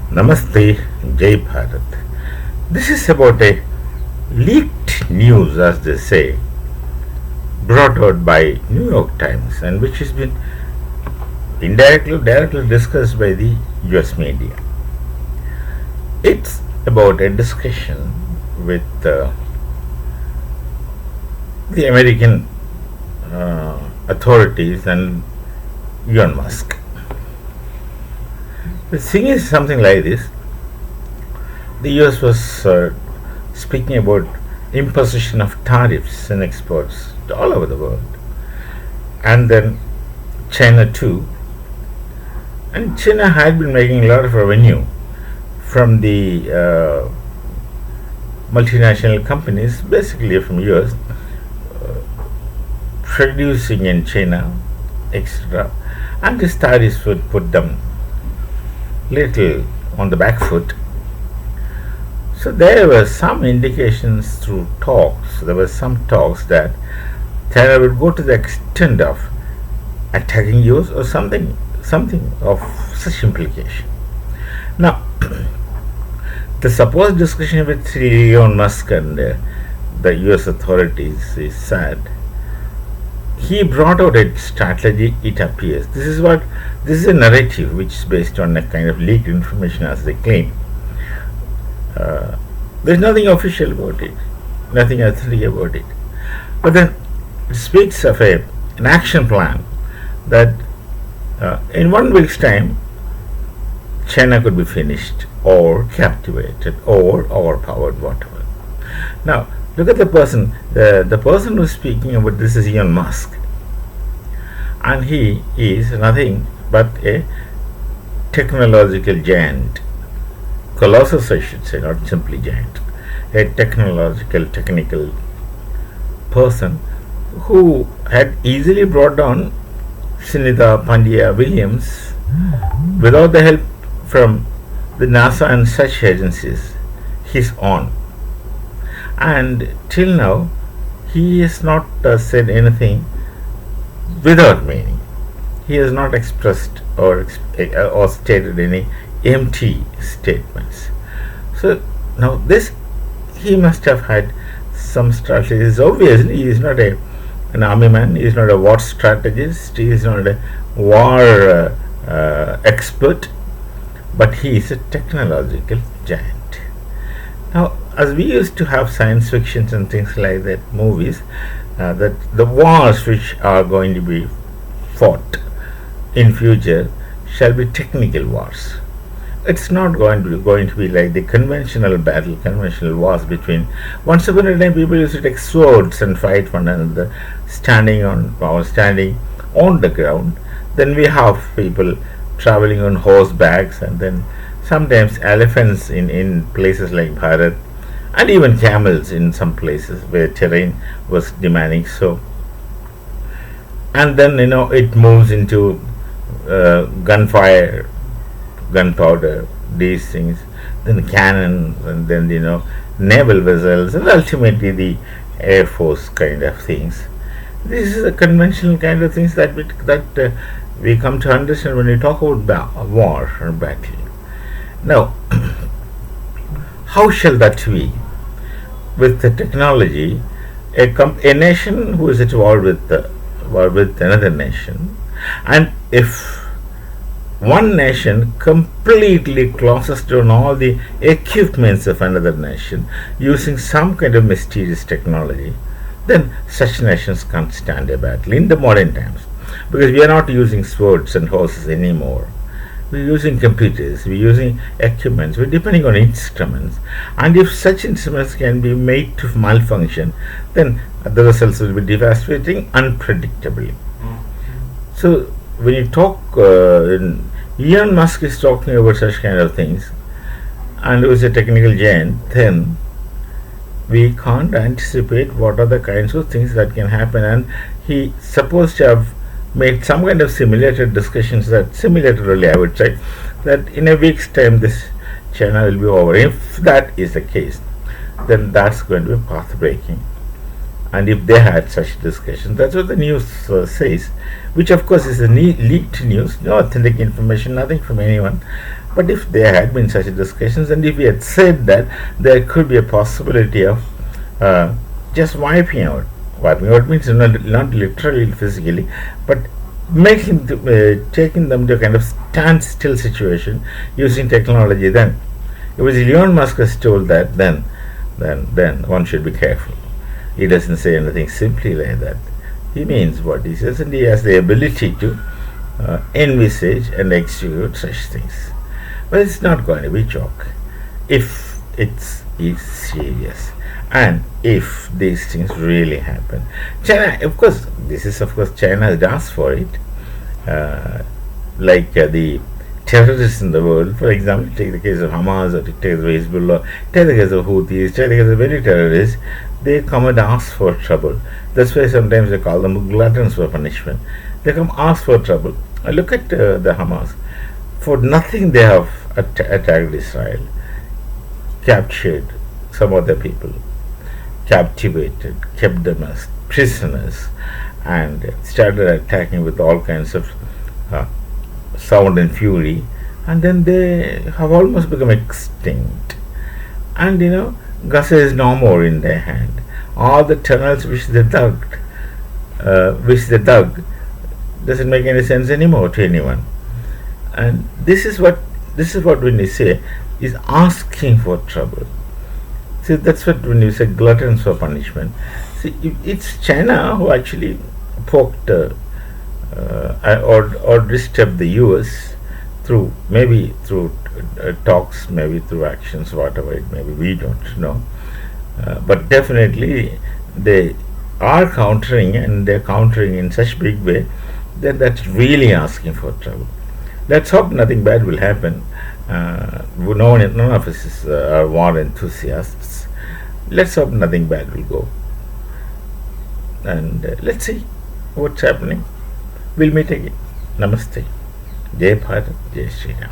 Namaste, Jai Bharat. This is about a leaked news, as they say, brought out by New York Times and which has been directly discussed by the US media. It's about a discussion with the American authorities and Elon Musk. The thing is something like this. The US was speaking about imposition of tariffs and exports all over the world, and then China too. And China had been making a lot of revenue from the multinational companies, basically from US, producing in China, etc. And this tariffs would put them little on the back foot. So there were some indications through talks. There were some talks that China would go to the extent of attacking US or something of such implication. Now, the supposed discussion with Elon Musk and the US authorities is sad. He brought out a strategy, it appears. This is a narrative which is based on a kind of leaked information, as they claim. There's nothing official about it, nothing authentic about it. But then it speaks of an action plan that in 1 week's time, China could be finished or captivated or overpowered, whatever. Now, look at the person. The person who's speaking about this is Elon Musk. And he is nothing but a technological giant. Colossus, I should say, not simply giant. A technical person who had easily brought down Sunita Pandya Williams without the help from the NASA and such agencies. His own. And till now, he has not said anything without meaning. He has not expressed or stated any empty statements. So now this, he must have had some strategies. Obviously, he is not an army man. He is not a war strategist. He is not a war expert. But he is a technological giant. Now, as we used to have science fictions and things like that, movies, that the wars which are going to be fought in future shall be technical wars. It's not going to be like the conventional wars between. Once upon a time, people used to take swords and fight one another, standing on the ground. Then we have people traveling on horsebacks, and then sometimes elephants in places like Bharat, and even camels in some places where terrain was demanding so. And then it moves into gunfire, gunpowder, these things, then cannons, and then naval vessels, and ultimately the air force kind of things. This is a conventional kind of things that we come to understand when we talk about war or battle. Now, how shall that be? With the technology, a nation who is at war with another nation, and if one nation completely closes down all the equipments of another nation using some kind of mysterious technology, then such nations can't stand a battle in the modern times, because we are not using swords and horses anymore. We're using computers, we're using equipments, we're depending on instruments, and if such instruments can be made to malfunction, then the results will be devastating unpredictably. So when you talk, Elon Musk is talking about such kind of things, and who is a technical giant, then we can't anticipate what are the kinds of things that can happen. And he supposed to have made some kind of simulated discussions, that simulatorily I would say that in a week's time this China will be over. If that is the case, then that's going to be path breaking. and if they had such discussions, that's what the news says, which of course is a leaked news, no authentic information, nothing from anyone. But if there had been such discussions, and if we had said that there could be a possibility of just wiping out means not literally physically, but taking them to a kind of standstill situation using technology, then it was Elon Musk has told that, then one should be careful. He doesn't say anything simply like that. He means what he says, and he has the ability to envisage and execute such things. But it's not going to be joke if it's serious, and if these things really happen. China, of course, China has asked for it. The terrorists in the world, for example, take the case of Hamas, or take the case of Hezbollah, take the case of Houthis, take the case of many terrorists. They come and ask for trouble. That's why sometimes they call them gluttons for punishment. They come ask for trouble. Look at the Hamas. For nothing they have attacked Israel, captured some other people, captivated, kept them as prisoners, and started attacking with all kinds of sound and fury, and then they have almost become extinct. And Gaza is no more in their hand. All the tunnels which they dug doesn't make any sense anymore to anyone. And this is what when we say is asking for trouble. See, that's what when you say gluttons for punishment. See, it's China who actually poked or disturbed the US through talks, maybe through actions, whatever it may be. We don't know, but definitely they are countering, and they're countering in such big way that that's really asking for trouble. Let's hope nothing bad will happen. None of us are war enthusiasts. Let's hope nothing bad will go. And let's see what's happening. We'll meet again. Namaste. Jai Bharat, Jai Shri Ram.